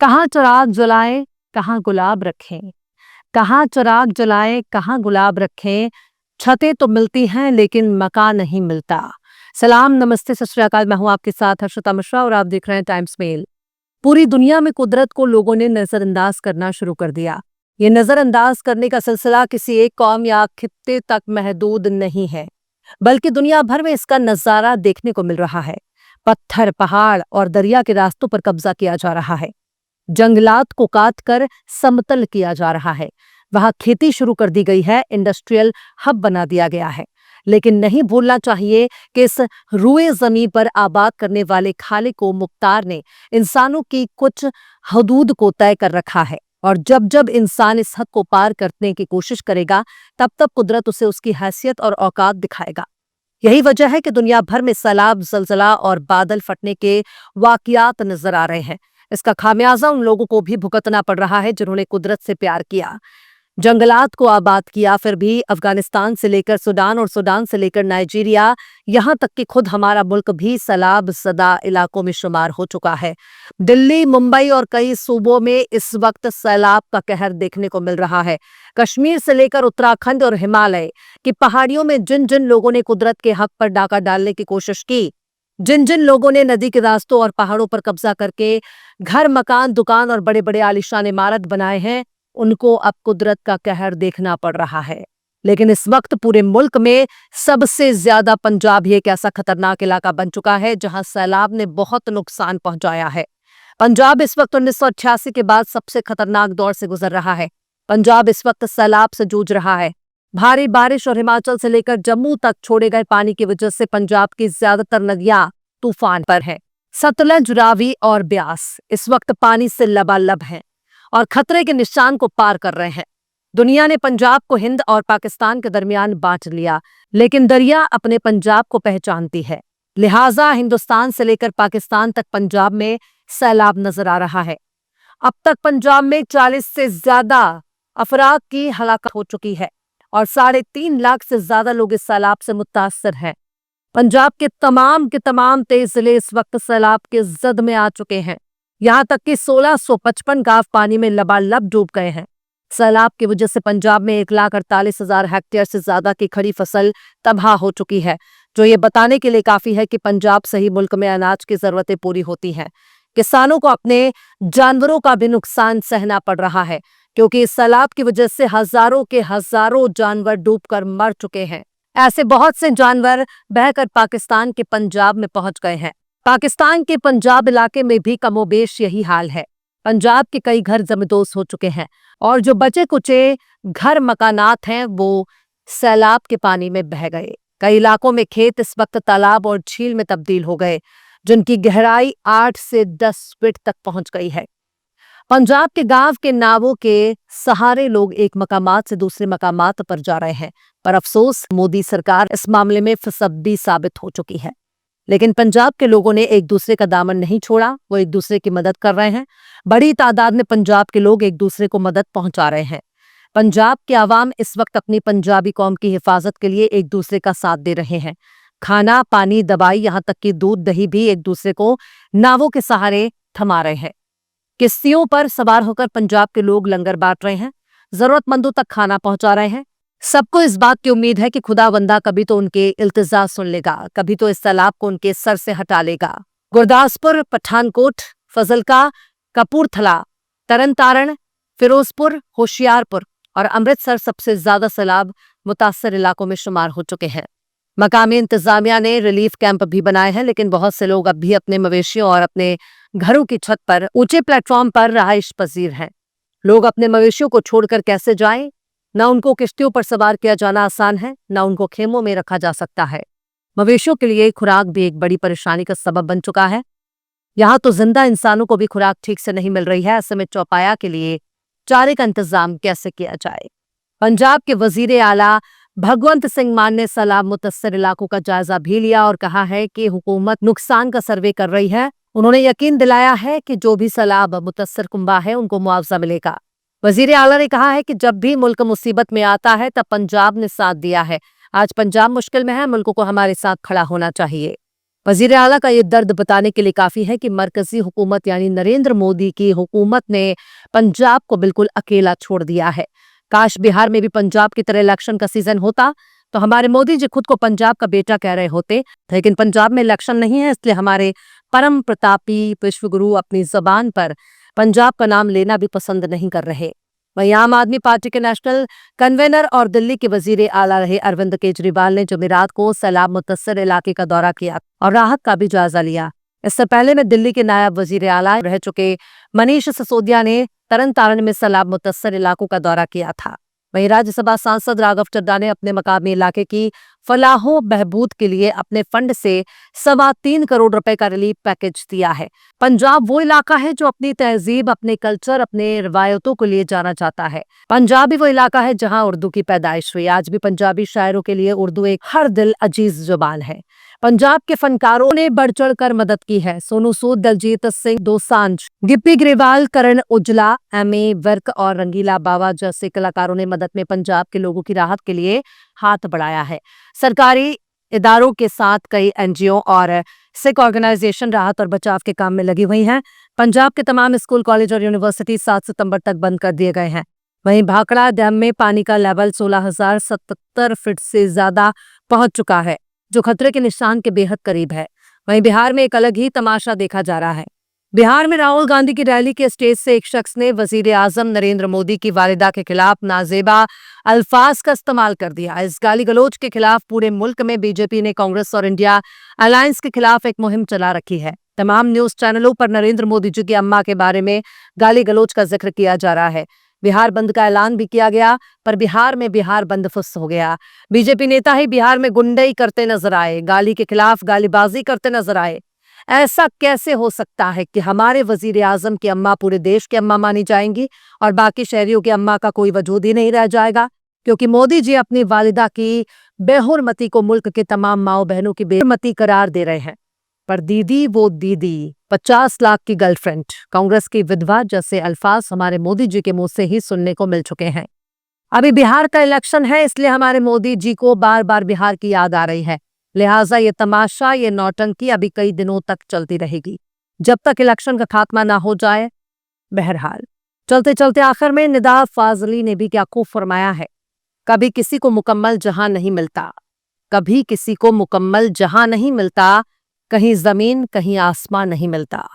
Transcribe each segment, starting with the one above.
कहाँ चिराग जलाए कहाँ गुलाब रखें, कहाँ चिराग जलाए कहाँ गुलाब रखें। छतें तो मिलती हैं लेकिन मकान नहीं मिलता। सलाम, नमस्ते, सत श्री अकाल। मैं हूं आपके साथ हर्षिता मिश्रा और आप देख रहे हैं टाइम्स मेल। पूरी दुनिया में कुदरत को लोगों ने नजरअंदाज करना शुरू कर दिया। ये नजरअंदाज करने का सिलसिला किसी एक कौम या खित्ते तक महदूद नहीं है, बल्कि दुनिया भर में इसका नजारा देखने को मिल रहा है। पत्थर, पहाड़ और दरिया के रास्तों पर कब्जा किया जा रहा है। जंगलात को काट कर समतल किया जा रहा है। वहां खेती शुरू कर दी गई है, इंडस्ट्रियल हब बना दिया गया है। लेकिन नहीं भूलना चाहिए कि इस रुए जमीन पर आबाद करने वाले खालिक को मुख्तार ने इंसानों की कुछ हदूद को तय कर रखा है, और जब जब इंसान इस हद को पार करने की कोशिश करेगा तब तब कुदरत उसे उसकी हैसियत और औकात दिखाएगा। यही वजह है कि दुनिया भर में सैलाब, जलजला और बादल फटने के वाकयात नजर आ रहे हैं। इसका खामियाजा उन लोगों को भी भुगतना पड़ रहा है जिन्होंने कुदरत से प्यार किया, जंगलात को आबाद किया, फिर भी अफगानिस्तान से लेकर सूडान और सूडान से लेकर नाइजीरिया, यहां तक कि खुद हमारा मुल्क भी सैलाब ज़दा इलाकों में शुमार हो चुका है। दिल्ली, मुंबई और कई सूबों में इस वक्त सैलाब का कहर देखने को मिल रहा है। कश्मीर से लेकर उत्तराखंड और हिमालय की पहाड़ियों में जिन जिन लोगों ने कुदरत के हक पर डाका डालने की कोशिश की, जिन जिन लोगों ने नदी के रास्तों और पहाड़ों पर कब्जा करके घर, मकान, दुकान और बड़े बड़े आलीशान इमारत बनाए हैं, उनको अब कुदरत का कहर देखना पड़ रहा है। लेकिन इस वक्त पूरे मुल्क में सबसे ज्यादा पंजाब ही एक ऐसा खतरनाक इलाका बन चुका है जहां सैलाब ने बहुत नुकसान पहुंचाया है। पंजाब इस वक्त 1988 के बाद सबसे खतरनाक दौर से गुजर रहा है। पंजाब इस वक्त सैलाब से जूझ रहा है। भारी बारिश और हिमाचल से लेकर जम्मू तक छोड़े गए पानी की वजह से पंजाब की ज्यादातर नदियां तूफान पर हैं। सतलज, रावी और ब्यास इस वक्त पानी से लबालब हैं और खतरे के निशान को पार कर रहे हैं। दुनिया ने पंजाब को हिंद और पाकिस्तान के दरमियान बांट लिया, लेकिन दरिया अपने पंजाब को पहचानती है। लिहाजा हिंदुस्तान से लेकर पाकिस्तान तक पंजाब में सैलाब नजर आ रहा है। अब तक पंजाब में 40 से ज्यादा अफराद की हलाकत हो चुकी है और 3.5 लाख से ज्यादा लोग इस सैलाब से मुतासर हैं। पंजाब के तमाम 23 जिले इस वक्त सैलाब के जद में आ चुके हैं। यहां तक कि 1655 गांव पानी में लबालब डूब गए हैं। सैलाब की वजह से पंजाब में 1,48,000 हेक्टेयर से ज्यादा की खड़ी फसल तबाह हो चुकी है, जो ये बताने के लिए काफी है कि पंजाब सही मुल्क में अनाज की जरूरतें पूरी होती हैं। किसानों को अपने जानवरों का भी नुकसान सहना पड़ रहा है, क्योंकि इस सैलाब की वजह से हजारों के हजारों जानवर डूबकर मर चुके हैं। ऐसे बहुत से जानवर बहकर पाकिस्तान के पंजाब में पहुंच गए हैं। पाकिस्तान के पंजाब इलाके में भी कमोबेश यही हाल है। पंजाब के कई घर जमींदोज हो चुके हैं और जो बचे कुचे घर, मकानात हैं, वो सैलाब के पानी में बह गए। कई इलाकों में खेत इस वक्त तालाब और झील में तब्दील हो गए, जिनकी गहराई 8 से 10 फीट तक पहुंच गई है। पंजाब के गांव के नावों के सहारे लोग एक मकामात से दूसरे मकामात पर जा रहे हैं, पर अफसोस मोदी सरकार इस मामले में फसद्दी साबित हो चुकी है। लेकिन पंजाब के लोगों ने एक दूसरे का दामन नहीं छोड़ा, वो एक दूसरे की मदद कर रहे हैं। बड़ी तादाद में पंजाब के लोग एक दूसरे को मदद पहुंचा रहे हैं। पंजाब के आवाम इस वक्त अपनी पंजाबी कौम की हिफाजत के लिए एक दूसरे का साथ दे रहे हैं। खाना, पानी, दवाई, यहाँ तक कि दूध, दही भी एक दूसरे को नावों के सहारे थमा रहे हैं। किश्तियों पर सवार होकर पंजाब के लोग लंगर बांट रहे हैं, जरूरतमंदों तक खाना पहुंचा रहे हैं। सबको इस बात की उम्मीद है कि खुदावंदा कभी तो उनके इल्तिजा सुन लेगा, कभी तो इस सैलाब को उनके सर से हटा लेगा। गुरदासपुर, पठानकोट, फजलका, कपूरथला, तरनतारण, फिरोजपुर, होशियारपुर और अमृतसर सबसे ज्यादा सैलाब मुतासर इलाकों में शुमार हो चुके हैं। मकामी इंतजामिया ने रिलीफ कैंप भी बनाए हैं, लेकिन बहुत से लोग अब भी अपने मवेशियों और अपने घरों की छत पर, ऊंचे प्लेटफॉर्म पर रहाइश पजीर हैं। लोग अपने मवेशियों को छोड़कर कैसे जाएं? न उनको किश्तियों पर सवार किया जाना आसान है, न उनको खेमों में रखा जा सकता है। मवेशियों के लिए खुराक भी एक बड़ी परेशानी का सबब बन चुका है। यहाँ तो जिंदा इंसानों को भी खुराक ठीक से नहीं मिल रही है। ऐसे में चौपाया के लिए चारे का इंतजाम कैसे किया जाए? पंजाब के वजीर आला भगवंत सिंह मान ने सैलाब मुतस्सर इलाकों का जायजा भी लिया और कहा है कि हुकूमत नुकसान का सर्वे कर रही है। उन्होंने यकीन दिलाया है कि जो भी सैलाब मुतस्सर कुंबा है उनको मुआवजा मिलेगा। वजीर आला ने कहा है कि जब भी मुल्क मुसीबत में आता है तब पंजाब ने साथ दिया है। आज पंजाब मुश्किल में है, मुल्क को हमारे साथ खड़ा होना चाहिए। वजीर आला का ये दर्द बताने के लिए काफी है कि मरकजी हुकूमत यानी नरेंद्र मोदी की हुकूमत ने पंजाब को बिल्कुल अकेला छोड़ दिया है। काश बिहार में भी पंजाब की तरह इलेक्शन का सीजन होता तो हमारे मोदी जी खुद को पंजाब का बेटा कह रहे होते, लेकिन पंजाब में इलेक्शन नहीं है, इसलिए हमारे परम प्रतापी विश्वगुरु अपनी जबान पर पंजाब का नाम लेना भी पसंद नहीं कर रहे। वहीं आम आदमी पार्टी के नेशनल कन्वेनर और दिल्ली के वजीर आला रहे अरविंद केजरीवाल ने जुमेरात को सैलाब मुतअस्सर इलाके का दौरा किया और राहत का भी जायजा लिया। इससे पहले में दिल्ली के नायब वजीर आला रह चुके मनीष सिसोदिया ने तरन तारण में सैलाब मुतअस्सर इलाकों का दौरा किया था। वहीं राज्यसभा सांसद राघव चड्ढा ने अपने मकामी इलाके की फलाहो बहबूद के लिए अपने फंड से 3.25 करोड़ रुपए का रिलीफ पैकेज दिया है। पंजाब वो इलाका है जो अपनी तहजीब, अपने कल्चर, अपने रवायतों के लिए जाना जाता है। पंजाब भी वो इलाका है जहां उर्दू की पैदाइश हुई। आज भी पंजाबी शायरों के लिए उर्दू एक हर दिल अजीज जुबान है। पंजाब के फनकारों ने बढ़ चढ़ कर मदद की है। सोनू सूद, दलजीत सिंह दोसांझ, गिप्पी ग्रेवाल, करण उजला, एम.ए. वर्क और रंगीला बावा जैसे कलाकारों ने मदद में पंजाब के लोगों की राहत के लिए हाथ बढ़ाया है। सरकारी इदारों के साथ कई एनजीओ और सिख ऑर्गेनाइजेशन राहत और बचाव के काम में लगी हुई हैं। पंजाब के तमाम स्कूल, कॉलेज और यूनिवर्सिटी 7 सितंबर तक बंद कर दिए गए हैं। वहीं भाखड़ा डैम में पानी का लेवल 16,077 फीट से ज्यादा पहुंच चुका है, जो खतरे के निशान के बेहद करीब है। वहीं बिहार में एक अलग ही तमाशा देखा जा रहा है। बिहार में राहुल गांधी की रैली के स्टेज से एक शख्स ने वजीर आजम नरेंद्र मोदी की वालिदा के खिलाफ नाजेबा अल्फाज का इस्तेमाल कर दिया। इस गाली गलौज के खिलाफ पूरे मुल्क में बीजेपी ने कांग्रेस और इंडिया अलायंस के खिलाफ एक मुहिम चला रखी है। तमाम न्यूज चैनलों पर नरेंद्र मोदी जी की अम्मा के बारे में गाली गलौज का जिक्र किया जा रहा है। बिहार बंद का ऐलान भी किया गया, पर बिहार में बिहार बंद फुस हो गया। बीजेपी नेता ही बिहार में गुंडई करते नजर आए, गाली के खिलाफ गालीबाजी करते नजर आए। ऐसा कैसे हो सकता है कि हमारे वजीर आजम की अम्मा पूरे देश की अम्मा मानी जाएंगी और बाकी शहरियों की अम्मा का कोई वजूद ही नहीं रह जाएगा? क्योंकि मोदी जी अपनी वालिदा की बेहुरमती को मुल्क के तमाम माओ बहनों की बेहुरमती करार दे रहे हैं। पर दीदी वो दीदी, 50 लाख की गर्लफ्रेंड, कांग्रेस की विधवा जैसे अल्फाज हमारे मोदी जी के मुंह से ही सुनने को मिल चुके हैं। अभी बिहार का इलेक्शन है, इसलिए हमारे मोदी जी को बार बार बिहार की याद आ रही है। लिहाजा ये तमाशा, ये नौटंकी अभी कई दिनों तक चलती रहेगी, जब तक इलेक्शन का खात्मा ना हो जाए। बहरहाल चलते चलते आखिर में निदा फाजली ने भी क्या खूब फरमाया है, कभी किसी को मुकम्मल जहां नहीं मिलता, कभी किसी को मुकम्मल जहां नहीं मिलता, कहीं जमीन कहीं आसमान नहीं मिलता।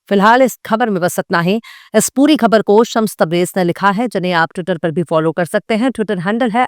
फिलहाल इस खबर में बस इतना ही। इस पूरी खबर को शम्स तबरेज ने लिखा है, जिन्हें आप ट्विटर पर भी फॉलो कर सकते हैं। ट्विटर हैंडल है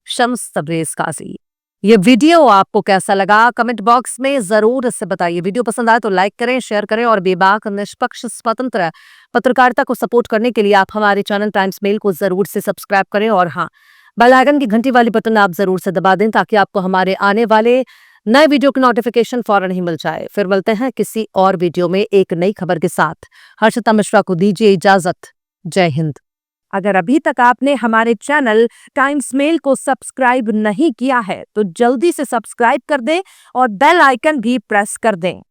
@शम्स तबरेज काजी। ये वीडियो आपको कैसा लगा कमेंट बॉक्स में जरूर इससे बताइए। वीडियो पसंद आए तो लाइक करें, शेयर करें और बेबाक, निष्पक्ष, स्वतंत्र पत्रकारिता को सपोर्ट करने के लिए आप हमारे चैनल टाइम्स मेल को जरूर से सब्सक्राइब करें और हाँ, बेल आइकन की घंटी वाली बटन आप जरूर से दबा दें ताकि आपको हमारे आने वाले नए वीडियो की नोटिफिकेशन फौरन ही मिल जाए। फिर मिलते हैं किसी और वीडियो में एक नई खबर के साथ। हर्षिता मिश्रा को दीजिए इजाजत। जय हिंद। अगर अभी तक आपने हमारे चैनल टाइम्स मेल को सब्सक्राइब नहीं किया है तो जल्दी से सब्सक्राइब कर दें और बेल आइकन भी प्रेस कर दें।